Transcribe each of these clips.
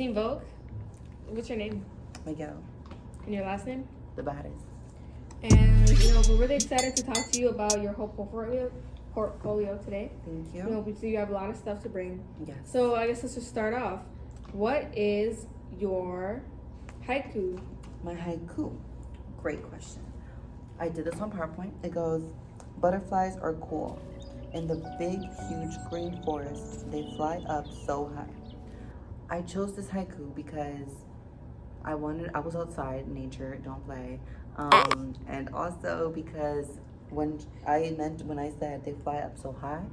Teen Vogue. What's your name? Miguel, And your last name? the baddest. And we're really excited to talk to you about your whole portfolio today. Thank you. We see you have a lot of stuff to bring. Yes. So I guess let's just start off. What is your haiku? My haiku. Great question. I did this on PowerPoint. It goes, butterflies are cool. In the big, huge green forest, they fly up so high. I chose this haiku because I was outside, nature, don't play. And also because when I said they fly up so high,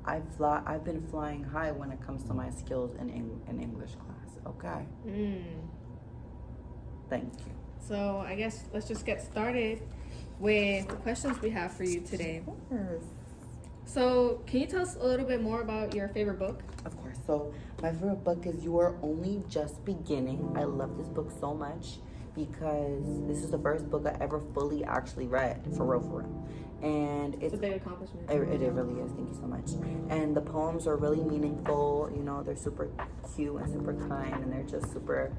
I've been flying high when it comes to my skills in English class. Okay. Thank you. So I guess let's just get started with the questions we have for you today. Of course. So can you tell us a little bit more about your favorite book? Of course. So my favorite book is You Are Only Just Beginning. I love this book so much because this is the first book I ever fully actually read, for real. And it's a big accomplishment. It really is. Thank you so much. And the poems are really meaningful. You know, they're super cute and super kind, and they're just super.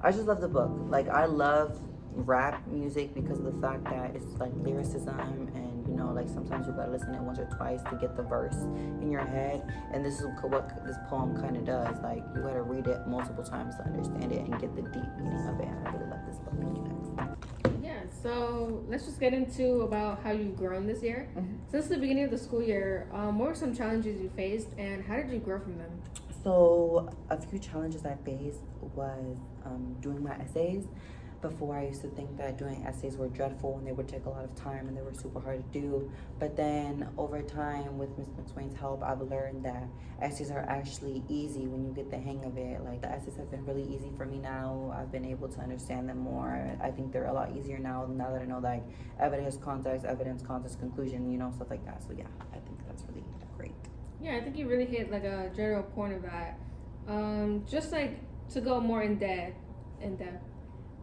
I just love the book. Like, I love rap music because of the fact that it's like lyricism, and you know, like sometimes you gotta listen to it once or twice to get the verse in your head. And this is what this poem kind of does. Like, you gotta read it multiple times to understand it and get the deep meaning of it. And I really love this book. Thank you, next. Yeah, so let's just get into about how you've grown this year. Since the beginning of the school year, what were some challenges you faced, and how did you grow from them? So a few challenges I faced was doing my essays. Before, I used to think that doing essays were dreadful and they would take a lot of time and they were super hard to do. But then over time, with Ms. Mcswain's help, I've learned that essays are actually easy when you get the hang of it. Like, the essays have been really easy for me now. I've been able to understand them more. I think they're a lot easier now that I know, like, evidence, context, conclusion, you know, stuff like that. So yeah, I think that's really great. Yeah, I think you really hit like a general point of that. Just like to go more in depth.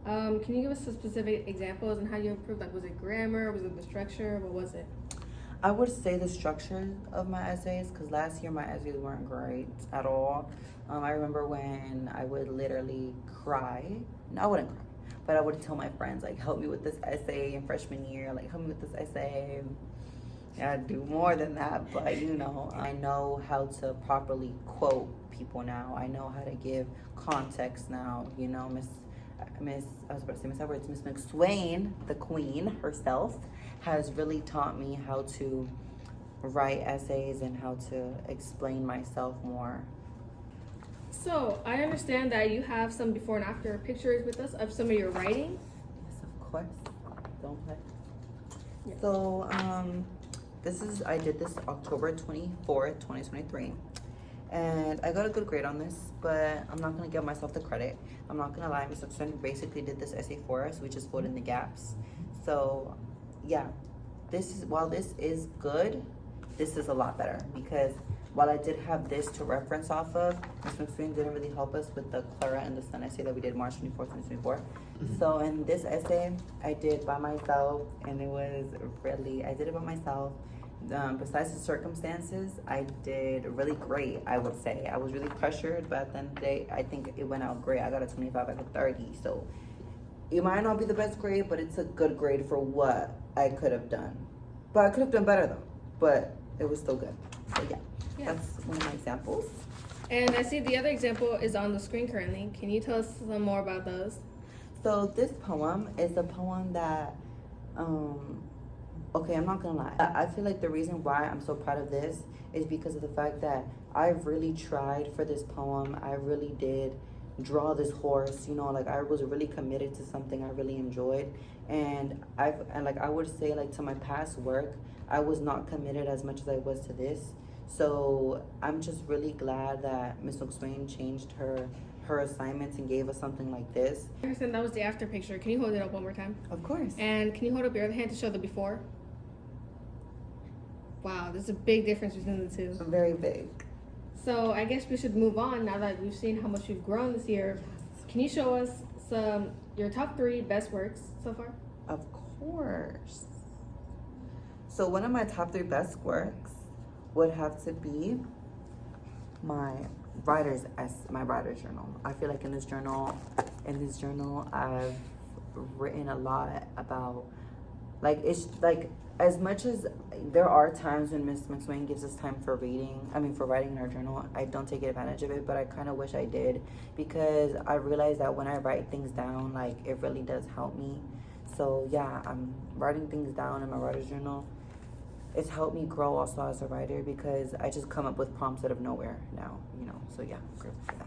Can you give us some specific examples and how you improved? Like, was it grammar? Was it the structure? What was it? I would say the structure of my essays, because last year my essays weren't great at all. I remember when I would literally cry. No, I wouldn't cry, but I would tell my friends, like, help me with this essay in freshman year. Like, help me with this essay. Yeah, I do more than that, but you know, I know how to properly quote people now. I know how to give context now. You know, Miss Mcswain, the queen herself, has really taught me how to write essays and how to explain myself more. So I understand that you have some before and after pictures with us of some of your writing. Yes, of course. Don't play. Yeah. So I did this October 24th, 2023. And I got a good grade on this, but I'm not gonna give myself the credit. I'm not gonna lie, Ms. Mcswain basically did this essay for us. We just filled in the gaps. So yeah, while this is good, this is a lot better, because while I did have this to reference off of, Ms. Mcswain didn't really help us with the Clara and the Sun essay that we did March 24th, 2024. So in this essay, I did by myself, and I did it by myself. Besides the circumstances, I did really great, I would say. I was really pressured, but at the end of the day, I think it went out great. I got a 25 out of 30, so it might not be the best grade, but it's a good grade for what I could have done. But I could have done better, though, but it was still good. So yeah, that's one of my examples. And I see the other example is on the screen currently. Can you tell us some more about those? So this poem is a poem that, okay, I'm not gonna lie. I feel like the reason why I'm so proud of this is because of the fact that I really tried for this poem. I really did draw this horse, you know, like I was really committed to something I really enjoyed. And I would say, like, to my past work, I was not committed as much as I was to this. So I'm just really glad that Ms. Mcswain changed her assignments and gave us something like this. I understand that was the after picture. Can you hold it up one more time? Of course. And can you hold up your other hand to show the before? Wow, there's a big difference between the two. Very big. So I guess we should move on now that we've seen how much you've grown this year. Can you show us your top 3 best works so far? Of course. So one of my top 3 best works would have to be my my writer's journal. I feel like in this journal, I've written a lot about, like, it's like, as much as there are times when Miss Mcswain gives us time for writing in our journal, I don't take advantage of it, but I kind of wish I did, because I realize that when I write things down, like, it really does help me. So yeah, I'm writing things down in my writer's journal. It's helped me grow also as a writer, because I just come up with prompts out of nowhere now, so yeah, I'm grateful for that.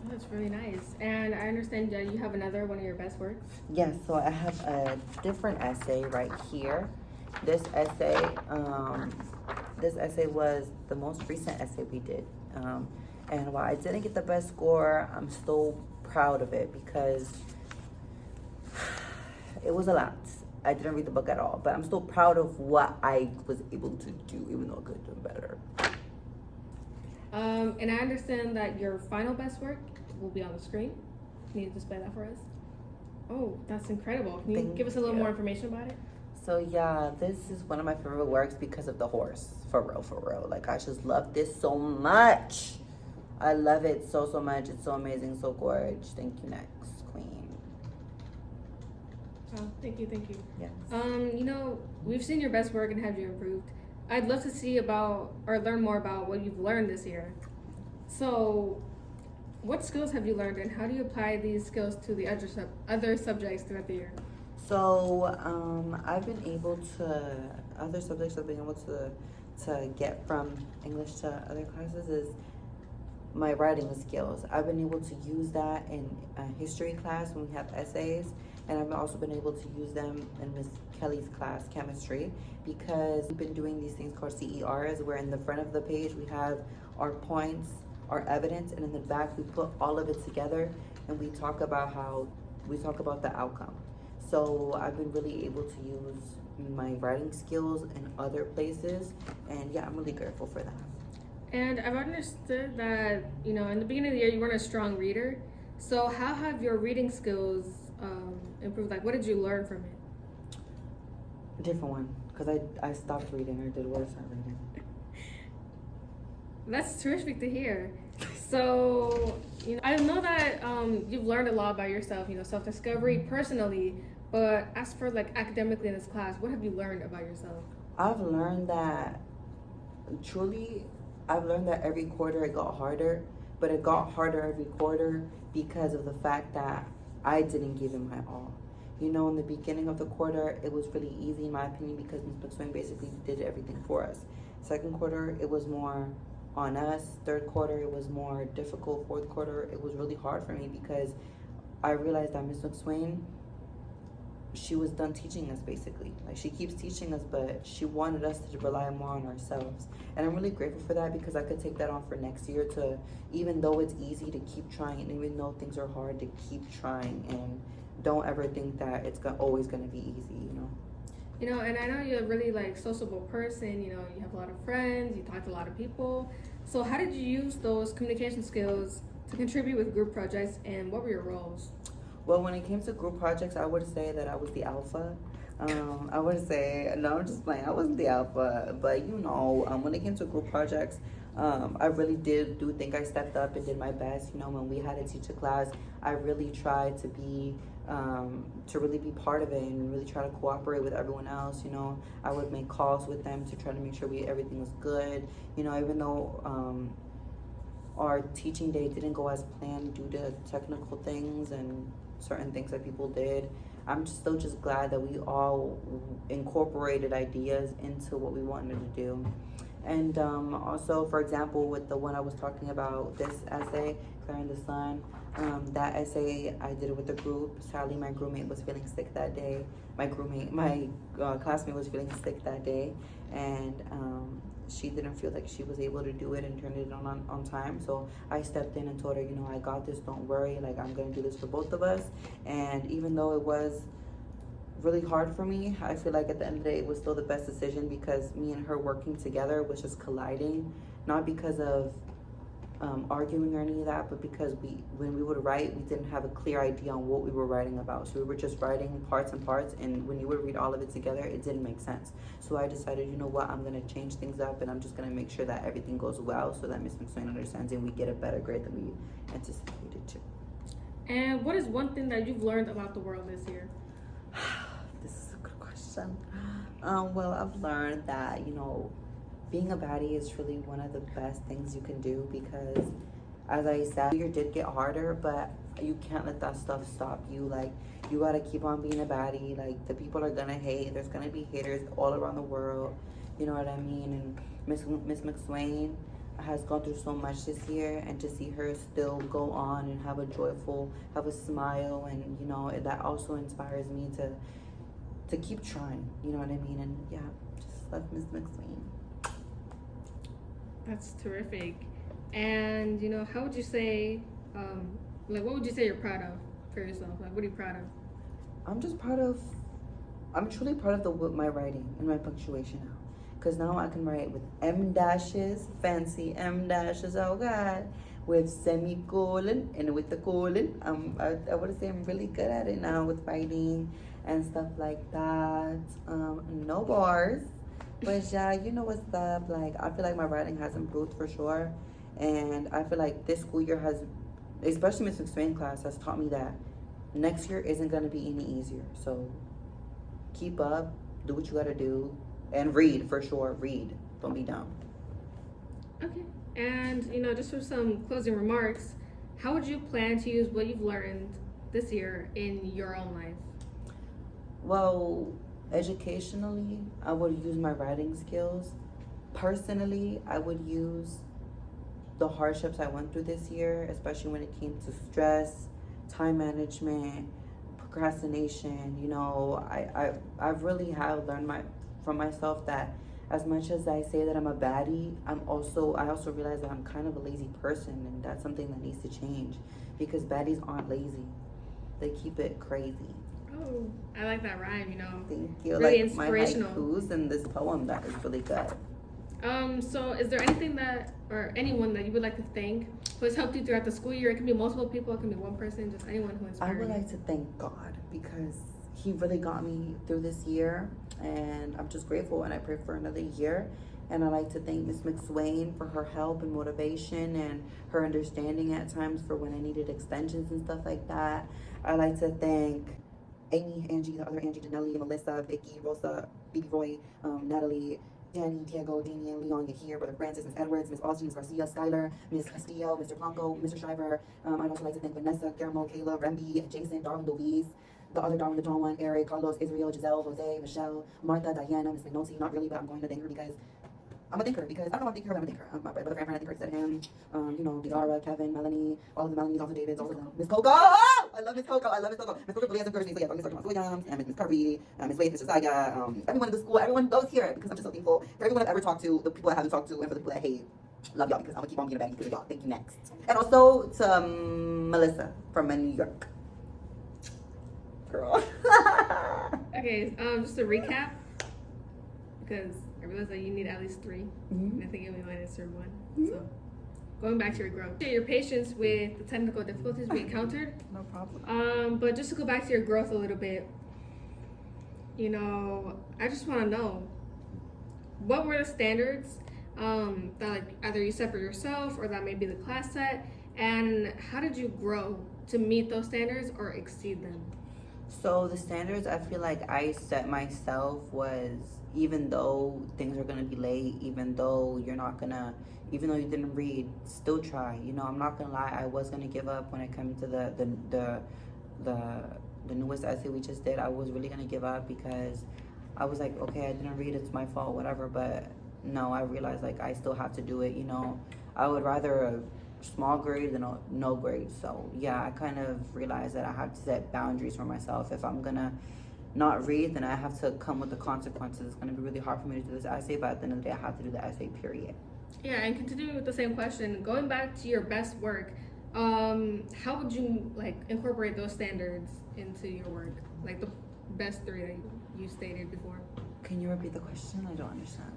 That's really nice. And I understand that you have another one of your best works. Yes, so I have a different essay right here. This essay was the most recent essay we did. And while I didn't get the best score, I'm still proud of it, because it was a lot. I didn't read the book at all, but I'm still proud of what I was able to do, even though I could have done better. And I understand that your final best work will be on the screen. Can you display that for us? Oh, that's incredible. Can you give us a little more information about it? So yeah, this is one of my favorite works because of the horse. For real. Like, I just love this so much. I love it so much. It's so amazing, so gorgeous. Thank you, next queen. Oh, thank you. Yes. We've seen your best work and have you improved. I'd love to see about or learn more about what you've learned this year. So, what skills have you learned, and how do you apply these skills to the other subjects throughout the year? So, I've been able to, other subjects I've been able to get from English to other classes is my writing skills. I've been able to use that in history class when we have essays, and I've also been able to use them in Miss Kelly's class, chemistry, because we've been doing these things called CERs, where in the front of the page we have our points, our evidence, and in the back we put all of it together, and we talk about the outcome. So I've been really able to use my writing skills in other places, and yeah, I'm really grateful for that. And I've understood that, in the beginning of the year, you weren't a strong reader. So how have your reading skills improved? Like, what did you learn from it? A different one, because I stopped reading, or did worse at reading. That's terrific to hear. So, I know that you've learned a lot about yourself, self-discovery personally, but as for like academically in this class, what have you learned about yourself? I've learned that every quarter it got harder, but it got harder every quarter because of the fact that I didn't give it my all. In the beginning of the quarter, it was really easy in my opinion, because Ms. Mcswain basically did everything for us. Second quarter, it was more on us. Third quarter, it was more difficult. Fourth quarter, it was really hard for me, because I realized that Ms. Mcswain, she was done teaching us basically. Like, she keeps teaching us, but she wanted us to rely more on ourselves. And I'm really grateful for that, because I could take that on for next year, to, even though it's easy, to keep trying, and even though things are hard, to keep trying, and don't ever think that it's always going to be easy, And I know you're a really sociable person, you have a lot of friends, you talk to a lot of people. So how did you use those communication skills to contribute with group projects, and what were your roles? Well, when it came to group projects, I would say that I was the alpha. I would say, no, I'm just playing. I wasn't the alpha, but when it came to group projects, I really do think I stepped up and did my best. When we had to teach a class, I really tried to be, to really be part of it, and really try to cooperate with everyone else. I would make calls with them to try to make sure everything was good. Even though our teaching day didn't go as planned due to technical things and certain things that people did, I'm still just glad that we all incorporated ideas into what we wanted to do. And also, for example, with the one I was talking about, this essay, Claire in the Sun, that essay, I did it with a group. Sadly, my roommate was feeling sick that day. My classmate was feeling sick that day, and she didn't feel like she was able to do it and turn it on time. So I stepped in and told her, I got this, don't worry, I'm gonna do this for both of us. And even though it was really hard for me, I feel like at the end of the day it was still the best decision, because me and her working together was just colliding, not because of arguing or any of that, but because when we would write, we didn't have a clear idea on what we were writing about. So we were just writing parts and parts, and when you would read all of it together, it didn't make sense. So I decided, you know what, I'm gonna change things up, and I'm just gonna make sure that everything goes well, so that Miss Mcswain understands, and we get a better grade than we anticipated to. And what is one thing that you've learned about the world this year? This is a good question. Well, I've learned that, being a baddie is really one of the best things you can do, because, as I said, the year did get harder, but you can't let that stuff stop you. Like, you gotta keep on being a baddie. Like, the people are gonna hate. There's gonna be haters all around the world. You know what I mean? And Miss Mcswain has gone through so much this year, and to see her still go on and have a smile, and that also inspires me to keep trying. You know what I mean? And yeah, just love Miss Mcswain. That's terrific. And how would you say, what would you say you're proud of for yourself? Like, what are you proud of? I'm truly proud of my writing and my punctuation now. Because now I can write with M dashes, fancy M dashes, oh God, with semicolon and with the colon. I would say I'm really good at it now with writing and stuff like that. No bars. But yeah, you know what's up. Like, I feel like my writing has improved for sure. And I feel like this school year has, especially Miss Mcswain class, has taught me that next year isn't going to be any easier. So keep up, do what you got to do, and read for sure. Read. Don't be dumb. Okay. And, just for some closing remarks, how would you plan to use what you've learned this year in your own life? Well, educationally, I would use my writing skills. Personally, I would use the hardships I went through this year, especially when it came to stress, time management, procrastination. I really have learned from myself that as much as I say that I'm a baddie, I also realize that I'm kind of a lazy person, and that's something that needs to change, because baddies aren't lazy. They keep it crazy. Oh, I like that rhyme, Thank you. Really like inspirational. My haikus and this poem that is really good. So is there anything or anyone that you would like to thank who has helped you throughout the school year? It can be multiple people, it can be one person, just anyone who inspired you. I would like to thank God, because He really got me through this year, and I'm just grateful, and I pray for another year. And I'd like to thank Miss Mcswain for her help and motivation and her understanding at times for when I needed extensions and stuff like that. I'd like to thank Amy, Angie, the other Angie, Janelli, Melissa, Vicky, Rosa, Bibi Roy, Natalie, Danny, Diego, Damien, Leon, Yahir, Brother Francis, Miss Edwards, Miss Austin, Miss Garcia, Skylar, Miss Castillo, Mr. Blanco, Mr. Shriver. I'd also like to thank Vanessa, Guillermo, Kayla, Remby, Jason, Darwin, Louise, the other Darwin, the John one, Eric, Carlos, Israel, Giselle, Jose, Michelle, Martha, Diana, Miss McNulty. Not really, but I'm going to thank her because I'm a thinker, because I don't know if I'm a thinker, but I'm a thinker. My brother Fran, I think said him. Diara, Kevin, Melanie, all of the Melanies, all the Davids, all of them. Miss Coco! I love Miss Coco. Miss Coco really has encouraged me. So yeah, don't get started on Williams, and Miss Curry, Miss Wade, Mr. Zaya, everyone in the school, everyone goes here, because I'm just so thankful for everyone I've ever talked to, the people I haven't talked to, and for the people that I hate. Love y'all, because I'm gonna keep on being a baddie because of y'all. Thank you. Next. And also to Melissa from New York. Girl. Okay, just to recap, because I realized that you need at least 3. And I think you only answered 1. So, going back to your growth, your patience with the technical difficulties we encountered. No problem. But just to go back to your growth a little bit, I just want to know, what were the standards that either you set for yourself or that maybe the class set, and how did you grow to meet those standards or exceed them? So the standards I feel like I set myself was, even though things are gonna be late, even though you didn't read, still try. I'm not gonna lie, I was gonna give up when it came to the newest essay we just did. I was really gonna give up, because I was like, okay, I didn't read, it's my fault, whatever. But no, I realized I still have to do it. I would rather a small grade than no grade. So yeah, I kind of realized that I have to set boundaries for myself. If I'm gonna not read, then I have to come with the consequences. It's gonna be really hard for me to do this essay, but at the end of the day, I have to do the essay, period. Yeah, and continuing with the same question, going back to your best work, how would you incorporate those standards into your work? Like the best 3 that you stated before. Can you repeat the question? I don't understand.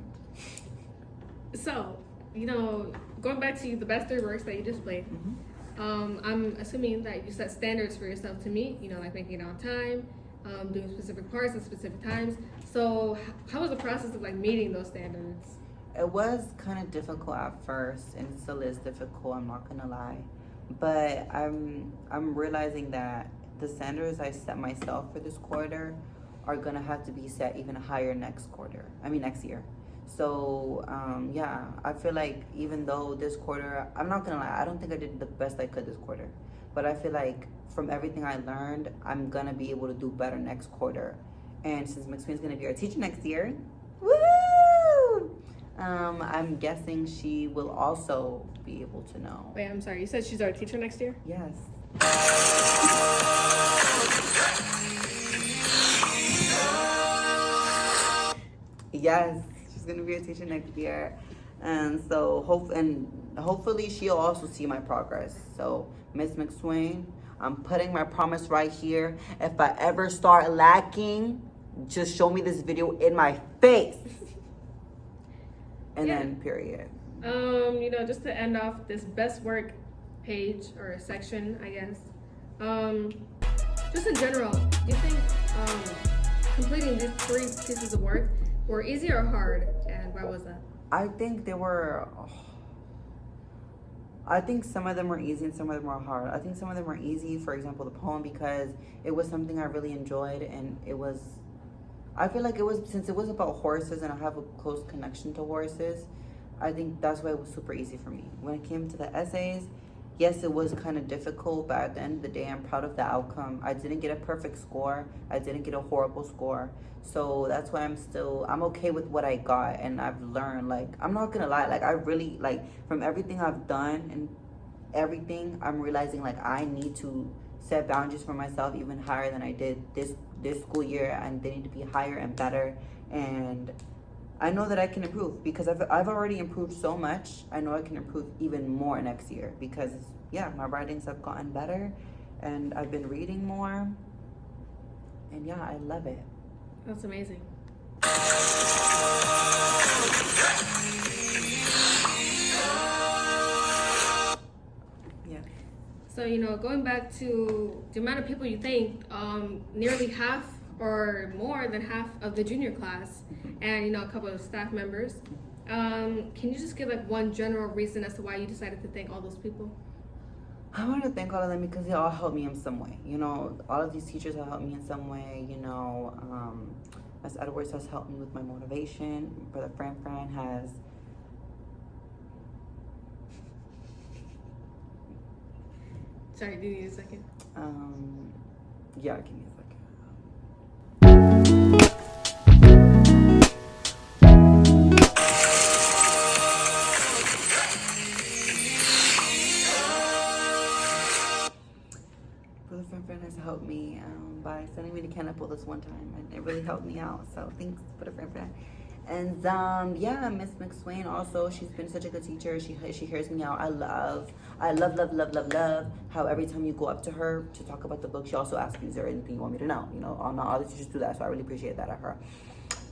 So, you know, going back to the best three works that you displayed, I'm assuming that you set standards for yourself to meet, you know, like making it on time, doing specific parts at specific times. So how was the process of like meeting those standards? It was kind of difficult at first, and it still is difficult. I'm not gonna lie, but I'm realizing that the standards I set myself for this quarter are gonna have to be set even higher next quarter. I mean next year. So yeah, I feel like even though this quarter, I'm not gonna lie, I don't think I did the best I could this quarter, but I feel like from everything I learned, I'm gonna be able to do better next quarter. And since Mcswain's gonna be our teacher next year, woo! I'm guessing she will also be able to know. Wait, I'm sorry. You said she's our teacher next year? Yes. Yes, she's gonna be a teacher next year, and so hopefully she'll also see my progress. So Miss Mcswain, I'm putting my promise right here. If I ever start lacking, just show me this video in my face, and then period. You know, just to end off this best work page or section, I guess. Just in general, do you think completing these three pieces of work were easy or hard, and why was that? I think they were. I think some of them were easy and some of them were hard. I think some of them were easy, for example, the poem, because it was something I really enjoyed, and it was. I feel like it was, since it was about horses and I have a close connection to horses, I think that's why it was super easy for me. When it came to the essays, yes, it was kind of difficult, but at the end of the day, I'm proud of the outcome. I didn't get a perfect score. I didn't get a horrible score. So that's why I'm okay with what I got, and I've learned, like, I'm not gonna lie, like, I really, like, from everything I've done and everything, I'm realizing, like, I need to set boundaries for myself even higher than I did this school year, and they need to be higher and better, and I know that I can improve because I've already improved so much. I know I can improve even more next year because, yeah, my writings have gotten better and I've been reading more, and yeah, I love it. That's amazing. Yeah. So, you know, going back to the amount of people you think, nearly half or more than half of the junior class, and, you know, a couple of staff members. Can you just give like one general reason as to why you decided to thank all those people? I want to thank all of them because they all helped me in some way. You know, all of these teachers have helped me in some way. You know, Ms. Edwards has helped me with my motivation. Brother Fran has. Sorry, do you need a second? Yeah, give me a second. Brother Fran has helped me by sending me to Cannibal this one time, and it really helped me out. So thanks, Brother Fran. And yeah, Miss Mcswain also, she's been such a good teacher. She hears me out. I love how every time you go up to her to talk about the book, she also asks you, is there anything you want me to know? You know, not all the teachers do that, so I really appreciate that of her.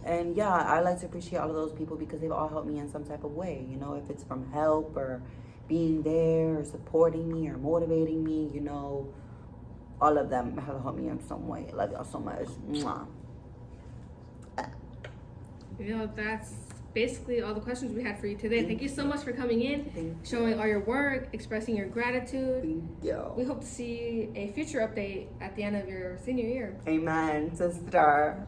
And yeah, I like to appreciate all of those people because they've all helped me in some type of way. You know, if it's from help or being there or supporting me or motivating me, you know, all of them have helped me in some way. I love y'all so much. Mwah. You know, that's basically all the questions we had for you today. Thank you so much for coming in, showing all your work, expressing your gratitude. Thank you. We hope to see a future update at the end of your senior year. Amen, sister.